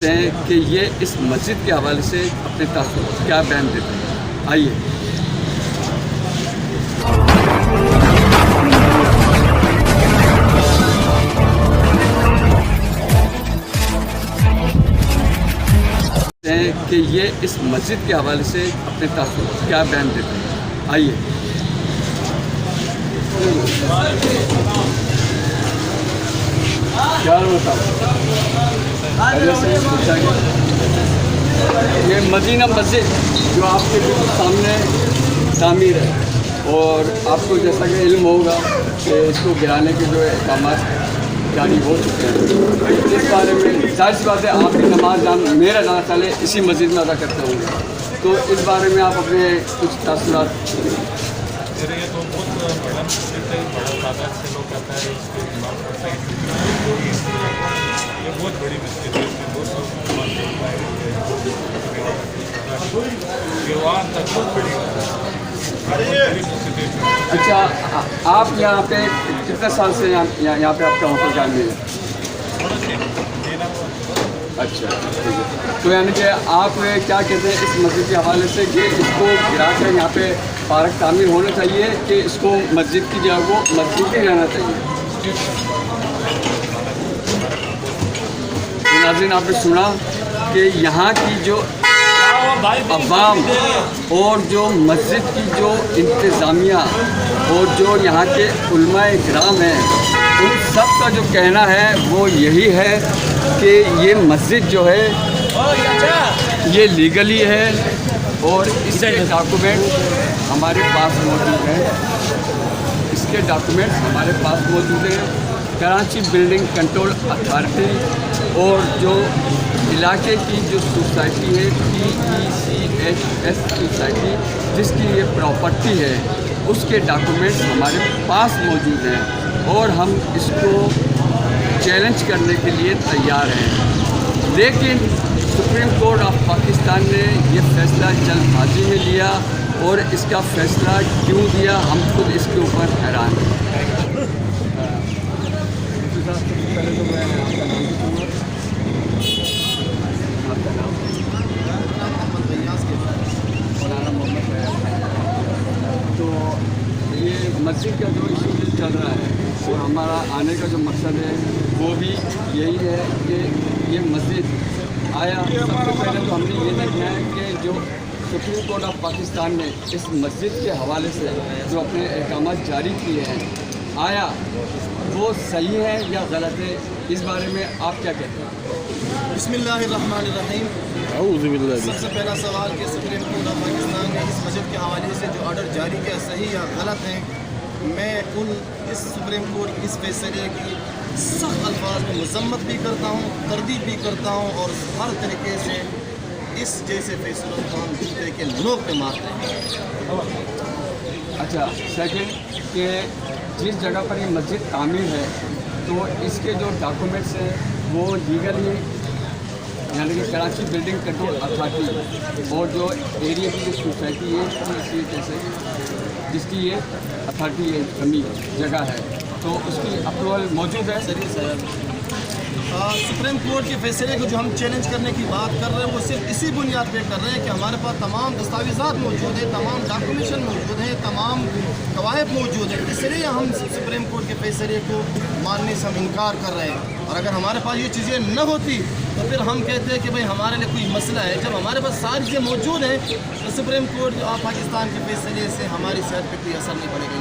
ہیں کہ یہ اس مسجد کے حوالے سے اپنے تاثرات کیا بیان دیتے ہیں. آئیے. کہ یہ اس مسجد کے حوالے سے اپنے تاثرات کیا بیان دیتے ہیں. آئیے. کیا بتاؤ یہ مدینہ مسجد جو آپ کے بالکل سامنے تعمیر ہے اور آپ کو جیسا کہ علم ہوگا کہ اس کو گرانے کے جو اقدامات جاری ہو چکے ہیں. اس بارے میں ظاہر سی بات ہے آپ کی نماز میرا جانا چلے اسی مسجد میں ادا کرتے ہوں گے، تو اس بارے میں آپ اپنے کچھ تاثرات. میرے یہ تو بہت بڑا مسجد ہے، بڑا تعداد سے لوگ آتا ہے، اس کے امام پڑھتا ہے. یہ بہت بڑی مسجد ہے، اس میں بہت لوگ وہاں تک بہت بڑی مسجد ہے. اچھا، آپ یہاں پہ کتنے سال سے یہاں پہ آپ کا ہوٹل جان میں ہے؟ اچھا ٹھیک ہے. تو یعنی کہ آپ کیا کہتے ہیں اس مسجد کے حوالے سے کہ اس کو گرا کر یہاں پہ پارک تعمیر ہونا چاہیے کہ اس کو مسجد کی جگہ کو مسجد ہی رہنا چاہیے؟ ناظرین، آپ نے سنا کہ یہاں کی جو عوام اور جو مسجد کی جو انتظامیہ اور جو یہاں کے علماء کرام ہیں، ان سب کا جو کہنا ہے وہ یہی ہے کہ یہ مسجد جو ہے یہ لیگلی ہے اور اس کے ڈاکومنٹ ہمارے پاس موجود ہیں. اس کے ڈاکومنٹس ہمارے پاس موجود ہیں. کراچی بلڈنگ کنٹرول اتھارٹی اور جو علاقے کی جو سوسائٹی ہے PECHS سوسائٹی جس کی یہ پراپرٹی ہے، اس کے ڈاکومنٹس ہمارے پاس موجود ہیں اور ہم اس کو چیلنج کرنے کے لیے تیار ہیں. لیکن سپریم کورٹ آف پاکستان نے یہ فیصلہ جلد بازی میں لیا اور اس کا فیصلہ کیوں دیا ہم خود اس کے اوپر حیران ہیں. تو یہ مسجد کا جو ایشو چل رہا ہے اور ہمارا آنے کا جو مقصد ہے وہ بھی یہی ہے کہ یہ مسجد آیا سب سے پہلے تو ہم نے یہ دیکھنا ہے کہ جو سپریم کورٹ آف پاکستان نے اس مسجد کے حوالے سے جو اپنے احکامات جاری کیے ہیں آیا وہ صحیح ہے یا غلط ہے. اس بارے میں آپ کیا کہتے ہیں؟ بسم اللہ الرحمن الرحیم. اعوذ باللہ. سب سے پہلا سوال کہ سپریم کورٹ آف پاکستان نے اس مسجد کے حوالے سے جو آرڈر جاری کیا صحیح یا غلط ہے. میں اس سپریم کورٹ کے اس فیصلے کی سخت الفاظ میں مذمت بھی کرتا ہوں، تردید بھی کرتا ہوں اور ہر طریقے سے اس جیسے فیصلوں کو ہم جوتے کے نوک پہ مارتے ہیں. اچھا، سیکنڈ کہ جس جگہ پر یہ مسجد تعمیر ہے تو اس کے جو ڈاکومنٹس ہیں وہ لیگل ہی، یعنی کہ کراچی بلڈنگ کنٹرول اتھارٹی اور جو ایریا کی جو سوسائٹی ہے اسی جیسے جس کی یہ اتھارٹی زمین جگہ ہے تو اس کی اپروول موجود ہے. سپریم کورٹ کے فیصلے کو جو ہم چیلنج کرنے کی بات کر رہے ہیں وہ صرف اسی بنیاد پہ کر رہے ہیں کہ ہمارے پاس تمام دستاویزات موجود ہیں، تمام ڈاکومیشن موجود ہیں، تمام قواعد موجود ہیں. اس لیے ہم سپریم کورٹ کے فیصلے کو ماننے سے ہم انکار کر رہے ہیں. اور اگر ہمارے پاس یہ چیزیں نہ ہوتی تو پھر ہم کہتے ہیں کہ بھائی ہمارے لیے کوئی مسئلہ ہے. جب ہمارے پاس ساری چیزیں موجود ہیں تو سپریم کورٹ آف پاکستان کے فیصلے سے ہماری صحت پہ کوئی اثر نہیں پڑے گا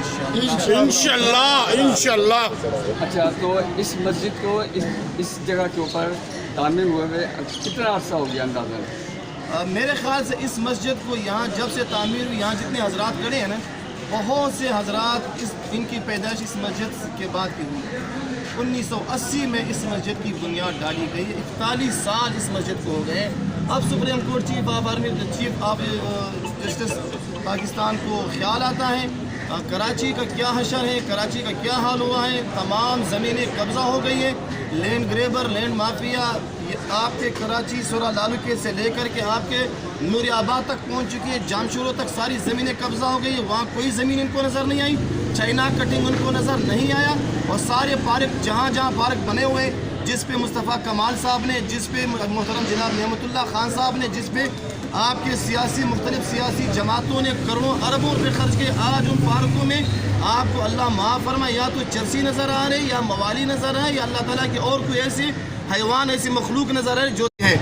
انشاءاللہ. اچھا، تو اس مسجد کو اس جگہ کے اوپر تعمیر ہوئے کتنا عرصہ ہو گیا اندازہ؟ میرے خیال سے اس مسجد کو یہاں جب سے تعمیر ہوئی، یہاں جتنے حضرات کھڑے ہیں نا، بہت سے حضرات ان کی پیدائش اس مسجد کے بعد کی ہوئی. 1980 میں اس مسجد کی بنیاد ڈالی گئی. 41 سال اس مسجد کو ہو گئے. اب supreme court chief of justice Pakistan کو خیال آتا ہے کراچی کا کیا حشر ہے، کراچی کا کیا حال ہوا ہے. تمام زمینیں قبضہ ہو گئی ہیں. لینڈ گریبر، لینڈ مافیا آپ کے کراچی سورا لالوکے سے لے کر کے آپ کے نوری آباد تک پہنچ چکی ہے. جامشورو تک ساری زمینیں قبضہ ہو گئی. وہاں کوئی زمین ان کو نظر نہیں آئی. چائنا کٹنگ ان کو نظر نہیں آیا. اور سارے پارک جہاں جہاں پارک بنے ہوئے जिस पे मुस्तफ़ा कमाल साहब ने, जिस पे मोहतरम जनाब नेमतुल्लाह खान साहब ने, जिस पे आपके सियासी मुख्तलिफ सियासी जमातों ने करोड़ों अरबों रुपये खर्च किए, आज उन पार्कों में आपको अल्लाह माफ़ फरमाए या तो चरसी नज़र आ रही, या मवाली नज़र आए, या अल्लाह ताला के और कोई ऐसे हैवान, ऐसी मखलूक नज़र आए जो है।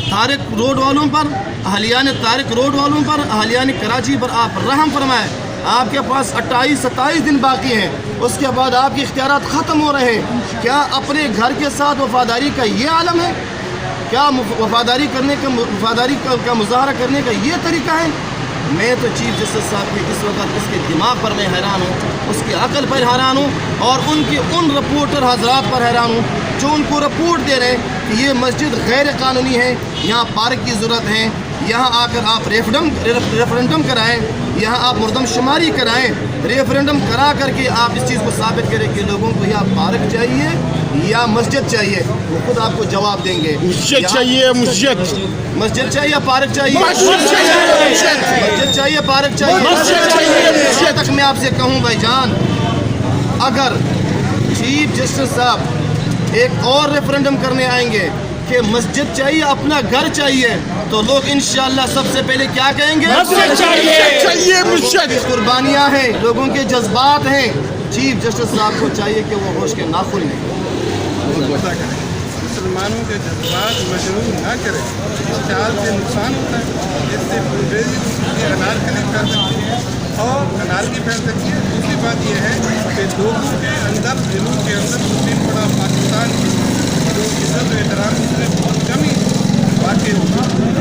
तारिक रोड वालों पर, अहलियान तारिक रोड वालों पर, अहलियान कराची पर आप रहम फरमाए। आपके पास 28-27 दिन बाकी हैं, उसके बाद आपके इख्तियारात ख़त्म हो रहे हैं। क्या अपने घर के साथ वफादारी का ये आलम है? क्या वफादारी का मुजाहरा करने का ये तरीका है? मैं तो चीफ जस्टिस साहब के इस वक्त उसके दिमाग पर मैं हैरान हूँ, उसकी अकल पर हैरान हूँ, और उनके उन रिपोर्टर हजरात पर हैरान हूँ जो उनको रिपोर्ट दे रहे हैं कि ये मस्जिद गैर कानूनी है, यहाँ पार्क की ज़रूरत है, यहाँ आकर आप रेफरेंडम कराएं, यहाँ आप मुर्दमशुमारी कराएं, रेफरेंडम करा करके आप इस चीज़ को साबित करें कि लोगों को यहाँ पार्क चाहिए या मस्जिद चाहिए। वो खुद आपको जवाब देंगे। मस्जिद चाहिए, मस्जिद चाहिए, पार्क चाहिए, मस्जिद चाहिए, पार्क चाहिए। यहाँ तक मैं आपसे कहूँ भाईजान, अगर चीफ जस्टिस साहब एक और रेफरेंडम करने आएंगे कि मस्जिद चाहिए, अपना घर चाहिए, तो लोग इंशाअल्लाह सबसे पहले क्या कहेंगे? मस्जिद चाहिए, मस्जिद। कुर्बानियाँ हैं, लोगों के जज्बात हैं। चीफ जस्टिस साहब को चाहिए कि वो होश के नाखुन लें। मुसलमानों के जज्बात मजरूर ना करें, इस चाल से नुकसान होता है। इससे अनारकली फैल सकती है और अनारकी फैल सकती है। दूसरी बात यह है कि लोगों के अंदर, दिलों के अंदर सुप्रीम कोर्ट ऑफ पाकिस्तान की जो इज्जत एहतराम इसमें बहुत कमी वाक़ई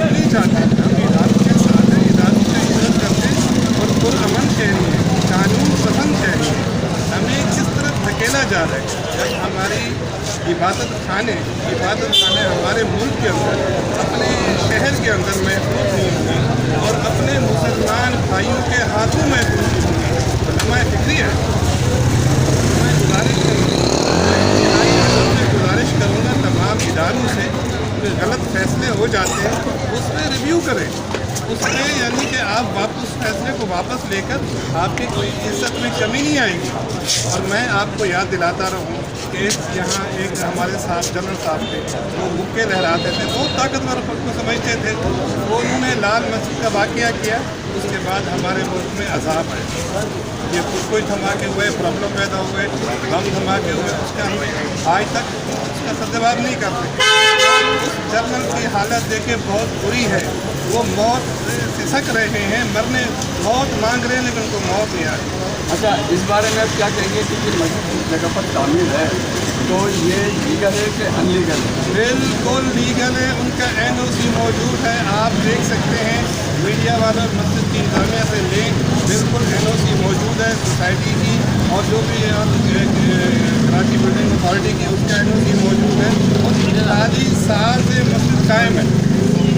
नहीं चाहते। हम इदारों के साथ हैं, इदारों से इज्जत करते हैं और पुरअमन शहरी है, कानून पसंद शहरी है। हमें किस तरफ धकेला जा रहा है? जब हमारी इबादत खाने हमारे मुल्क के अंदर, अपने शहर के अंदर महफूज नहीं होंगे और अपने मुसलमान भाइयों के हाथों महफूज होंगे, तो मैं फिक्री है। मैं गुजारिश करूँगा तमाम इदारों से कि गलत फैसले हो जाते हैं उस पर रिव्यू करें, उसमें यानी कि आप वापस फैसले को वापस लेकर आपकी कोई इज्जत में कमी नहीं आएगी। और मैं आपको याद दिलाता रहूँ कि यहाँ एक हमारे साहब जनरल साहब थे, वो मुक्के लहराते थे, बहुत ताकतवर खुद को समझते थे। वो उन्होंने लाल मस्जिद का वाक़या किया, उसके बाद हमारे मुल्क में अजाब है, ये कोई धमाके हुए, प्रॉब्लम पैदा हुए, बम धमाके हुए, उसका हमें आज तक उसका सद्जवाब नहीं करते। उस जनरल की हालत देखे बहुत बुरी है, वो मौत सिसक रहे हैं, मौत मांग रहे हैं, लेकिन उनको मौत नहीं आ रही। अच्छा, इस बारे में आप क्या कहेंगे कि ये मस्जिद जिस जगह पर तामीर है तो ये लीगल है कि अनलीगल है? बिल्कुल लीगल है, उनका NOC मौजूद है, आप देख सकते हैं। मीडिया वाले मस्जिद की इंतजामिया से लें, बिल्कुल NOC मौजूद है सोसाइटी की, और जो भी कराची बिल्डिंग अथॉरिटी की, उसका NOC मौजूद है और 40 साल से मस्जिद कायम है।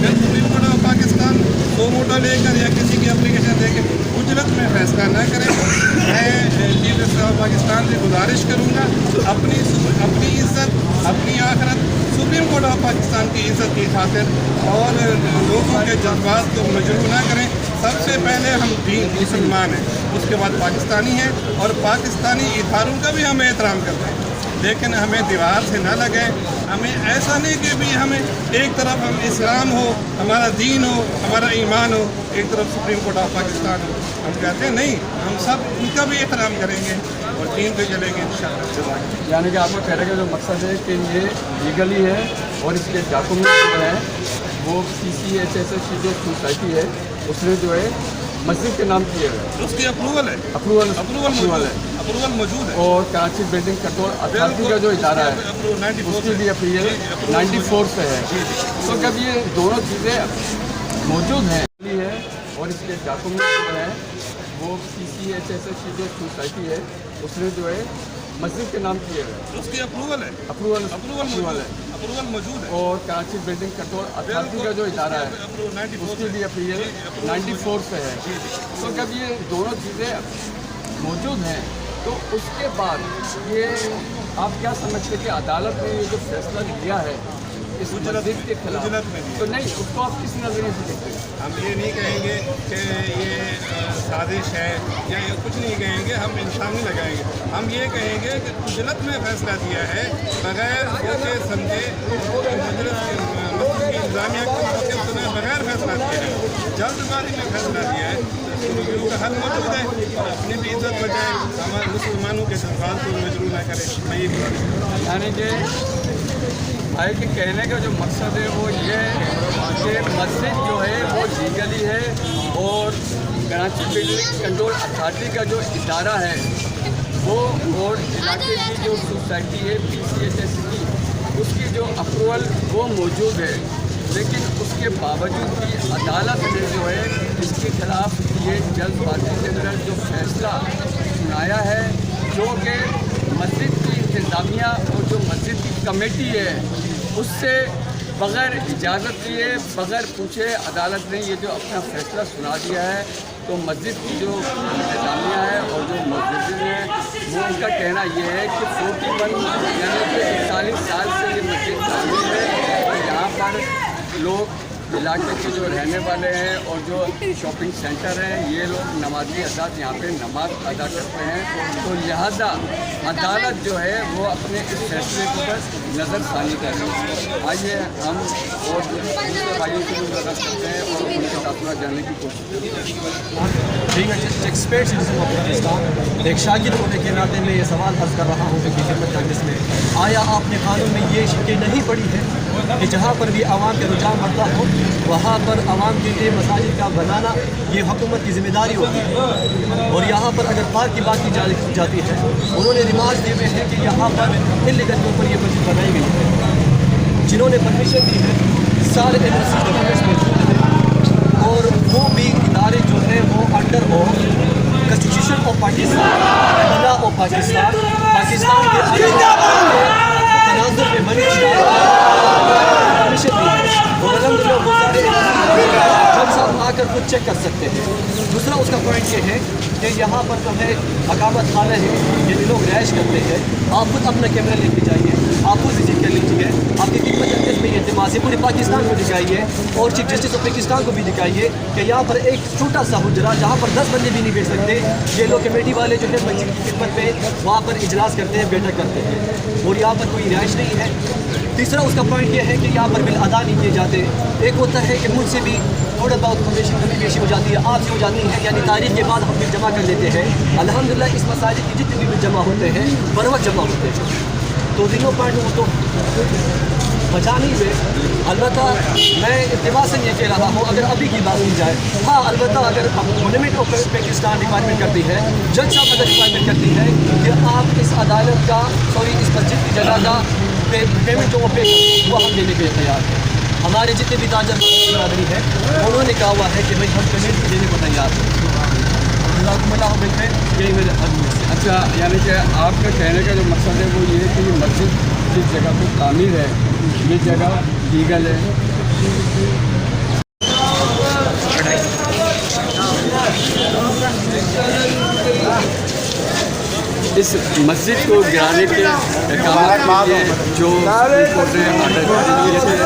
फिर सुप्रीम कोर्ट ऑफ पाकिस्तान दो मोटा लेकर या किसी की एप्लीकेशन देकर उजरत में फैसला न करें। मैं चीफ जस्टिस ऑफ पाकिस्तान से गुजारिश करूँगा अपनी इज़्ज़त, अपनी आखिरत सुप्रीम कोर्ट ऑफ पाकिस्तान की इज़्ज़त की खातिर और लोगों के जज्बात को मजरूह ना करें। सबसे पहले हम दीन मुसलमान हैं, उसके बाद पाकिस्तानी हैं, और पाकिस्तानी इदारों का भी हम एहतराम करते हैं, लेकिन हमें दीवार से ना लगे। हमें ऐसा नहीं कि भी हमें एक तरफ हम इस्लाम हो, हमारा दीन हो, हमारा ईमान हो, एक तरफ सुप्रीम कोर्ट ऑफ पाकिस्तान हो। हम कहते हैं नहीं, हम सब उनका भी एहतराम करेंगे और दीन पे चलेंगे इंशाअल्लाह। यानी कि आपको कहने का जो मकसद है कि ये लीगली है और इसके डॉक्यूमेंट जो हैं वो PCHSS की जो सोसाइटी है उसने जो है मस्जिद के नाम किए हुए हैं, उसकी अप्रूवल है, अप्रूवल अप्रूवल मौजूद है। और कराची बिल्डिंग कंट्रोल अथॉरिटी का जो इदारा है उसकी भी अप्रूवल 94 से है। तो जब ये दोनों चीज़ें मौजूद हैं और इसके डॉक्यूमेंट जो हैं वो PCHSS की जो सोसाइटी है उसने जो है मस्जिद के नाम किए हुए हैं, उसकी अप्रूवल है, अप्रूवल मौजूद है। और कराची बिल्डिंग कंट्रोल अथॉरिटी का जो इदारा है उसकी भी अप्रूवल 94 से है। तो जब ये दोनों चीज़ें मौजूद हैं तो उसके बाद ये आप क्या समझते हैं कि अदालत ने ये जो फैसला लिया है इस मस्जिद के खिलाफ, गुजरात में भी। तो नहीं, उसको आप किस नज़रिए से देखते हैं? हम ये नहीं कहेंगे कि ये साजिश है या ये कुछ नहीं कहेंगे, हम इल्ज़ाम नहीं लगाएंगे। हम ये कहेंगे कि गुजरात में फैसला दिया है बगैर सोचे समझे, गुजरात मस्जिद की इंतजामिया के सुने बगैर फैसला दिया है, जल्दबाजी में फैसला दिया है। तो हल मौजूद है, अपनी भी इज्जत बचाए, हमारे मुसलमानों के जज्बात को मजबूर न करें। मैं ये यानी कि भाई के कहने का जो मकसद है वो ये है कि मस्जिद जो है वो लीगली है, और कराची बिल्डिंग कंट्रोल अथॉरिटी का जो इदारा है वो, और इलाके की जो सोसाइटी है PCHS की, उसकी जो अप्रूवल वो मौजूद है, लेकिन उसके बावजूद भी अदालत ने जो है इसके खिलाफ ये जल्दबाजी के अंदर जो फैसला सुनाया है, जो कि मस्जिद की इंतज़ामिया और जो मस्जिद की कमेटी है उससे बग़ैर इजाज़त लिए, बग़ैर पूछे अदालत ने ये जो अपना फैसला सुना दिया है। तो मस्जिद की जो इंतज़ामिया है और जो मस्जिद है वो उनका कहना ये है कि 41 यानी कि 41 साल से ये मस्जिद तामीर है, और यहाँ पर लोग इलाके के जो रहने वाले हैं और जो शॉपिंग सेंटर हैं, ये लोग नमाजी हज़रात यहाँ पे नमाज अदा करते हैं। तो लिहाजा अदालत जो है वो अपने इस फैसले को बस नज़रसानी कर रही है। आइए हम और दूसरे भाइयों से भी नज़र करते हैं और उनके तासुरात जानने की कोशिश करते हैं। Being expert citizen of Pakistan, एक शागिर्द होने के नाते मैं ये सवाल अर्ज कर रहा हूँ कि खिदमत कांग्रेस में, आया आपने कानून में ये शिक्के नहीं पड़ी है कि जहाँ पर भी आवाम का रुझान बढ़ता हो वहाँ पर आवाम के लिए मसाजिद का बनाना ये हुकूमत की जिम्मेदारी होती है। और यहाँ पर अगर पार्क की बात की जाती है, उन्होंने रिमार्क दिए हुए हैं कि यहाँ पर इल्लीगल के ऊपर ये मस्जिद बनाई गई है। जिन्होंने परमिशन दी है सारे एजेंसी डॉक्यूमेंट्स मौजूद हैं, और वो भी इदारे जो है वो under of constitution of Pakistan, law of Pakistan, Pakistan के तनाजुर में बनी परमिशन दी है। और अलहमदुलिल्लाह वो सारे जब साथ आकर खुद चेक कर सकते हैं। दूसरा उसका पॉइंट ये है कि यहाँ पर जो है अकामत खाना है, ये लोग रैश करते हैं, आप खुद अपना कैमरा लेके जाइए, आप खुद विजिट कर लीजिए, आपकी खिदमत में ये इल्तिमास है पूरे पाकिस्तान को दिखाइए और चीफ जस्टिस ऑफ पाकिस्तान को भी दिखाइए कि यहाँ पर एक छोटा सा हुजरा जहाँ पर 10 बंदे भी नहीं बैठ सकते, ये लोग कमेटी वाले जो है मस्जिद की खिदमत में वहाँ पर इजलास करते हैं, बैठक करते हैं, और यहाँ पर कोई रिहाइश नहीं है। तीसरा उसका पॉइंट ये है कि यहाँ पर बिल अदा नहीं किए जाते। एक होता है कि मुझसे भी थोड़ा बहुत कमी पेशी हो जाती है, आपसे हो जाती है, यानी तारीख के बाद हम बिल जमा कर देते हैं। अल्हम्दुलिल्लाह इस मसाजिद के जितने भी बिल जमा होते हैं बर वक्त जमा होते हैं, तो तीनों पॉइंट वो तो बचा नहीं हुए। अलबत्ता मैं इत्तेफाक़न ये कह रहा हूँ, अगर अभी की बात की जाए, हाँ अलबत्ता अगर गवर्नमेंट ऑफ पाकिस्तान रिक्वायरमेंट करती है, जज साहब अगर रिक्वायरमेंट करती है कि आप इस अदालत का इस मस्जिद की जगह का पेमेंट जो वो पे वो हम देने के लिए तैयार हैं। हमारे जितने भी ताजर बरदरी है उन्होंने कहा हुआ है कि भाई हम पेमेंट देने को तैयार हैं। यही मेरे अच्छा, यानी कि आपके कहने का जो मकसद है वो ये है कि ये मस्जिद जिस जगह पर तामीर है ये जगह लीगल है। इस मस्जिद को गिराने के इक़ामत के लिए जो सुप्रीम कोर्ट ने आर्डर दिए थे,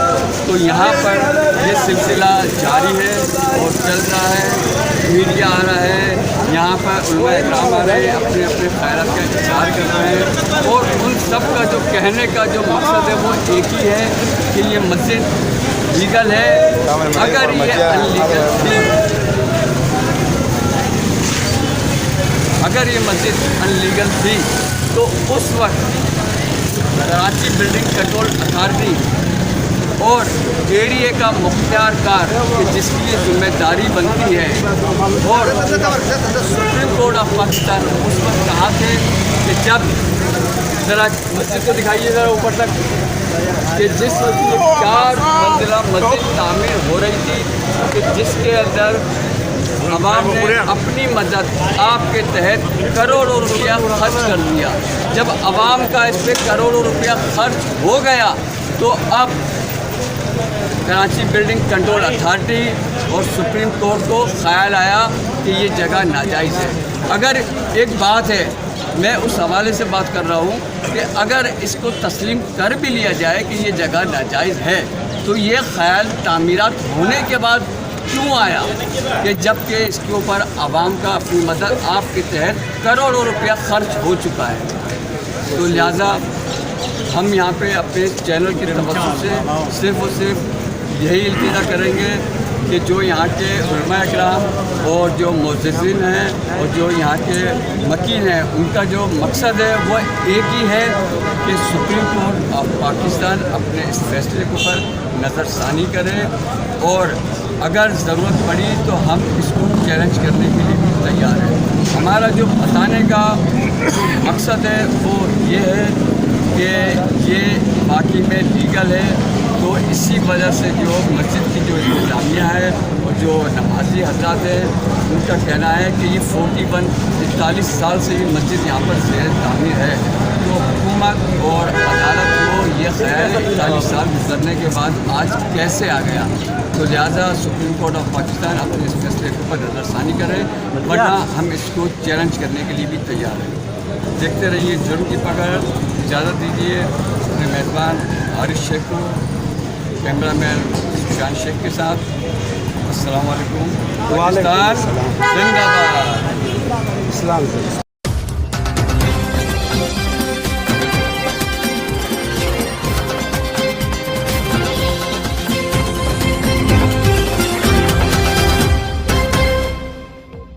तो यहाँ पर ये सिलसिला जारी है और चल रहा है। मीडिया आ रहा है, यहाँ पर उलमा इकराम आ रहे हैं, अपने अपने ख़ैरात का इज़हार कर रहे हैं, और उन सब का जो कहने का जो मकसद है वो एक ही है कि ये मस्जिद लीगल है। अगर ये अनलीगल थी, अगर ये मस्जिद अनलीगल थी तो उस वक्त कराची बिल्डिंग कंट्रोल अथॉरिटी और एरिए का मुख्तियार कार कि जिसकी ये जिम्मेदारी बनती है, और सुप्रीम कोर्ट ऑफ पाकिस्तान उस वक्त कहा थे कि जब ज़रा मस्जिद को दिखाइए ज़रा ऊपर तक, कि जिस वक्त ये 4 मंजिला मस्जिद तामीर हो रही थी कि जिसके अंदर अवाम ने अपनी मदद आपके तहत करोड़ों रुपया खर्च कर दिया। जब अवाम का इस पर करोड़ों रुपया खर्च हो गया तो अब कराची बिल्डिंग कंट्रोल अथॉरिटी और सुप्रीम कोर्ट को ख्याल आया कि ये जगह नाजायज़ है। अगर एक बात है मैं उस हवाले से बात कर रहा हूँ कि अगर इसको तस्लीम कर भी लिया जाए कि ये जगह नाजायज़ है, तो ये ख्याल तामीरात होने के बाद क्यों आया कि जबकि इसके ऊपर आवाम का अपनी मदद आपके तहत करोड़ों रुपया खर्च हो चुका है। तो लिहाजा हम यहाँ पे अपने चैनल की तवज्जो से सिर्फ़ और सिर्फ यही इल्तिजा करेंगे कि जो यहाँ के उलमा इकराम और जो मुअज़्ज़िज़ीन हैं और जो यहाँ के मकीन हैं, उनका जो मकसद है वो एक ही है कि सुप्रीम कोर्ट ऑफ पाकिस्तान अपने इस फैसले के ऊपर नज़रसानी करे, और अगर ज़रूरत पड़ी तो हम इसको चैलेंज करने के लिए भी तैयार हैं। हमारा जो बताने का जो मकसद है वो ये है कि ये वाकई में लीगल है। तो इसी वजह से जो मस्जिद की जो इंतज़ामिया है और जो नमाजी हज़रात हैं, उनका कहना है कि ये 41 साल से ये मस्जिद यहाँ पर ज़ेर तामीर है। तो हुकूमत और अदालत को ये ख्याल 41 साल गुजरने के बाद आज कैसे आ गया, तो लिहाजा सुप्रीम कोर्ट ऑफ पाकिस्तान अपने इस फैसले के ऊपर नज़रसानी करे, वरना हम इसको चैलेंज करने के लिए भी तैयार हैं। देखते रहिए जुर्म की पकड़। इजाज़त दीजिए अपने मेज़बान हारिस शेख को, कैमरामैन सुशांत शेख के साथ। अस्सलाम वालेकुम। पाकिस्तान जिंदाबाद।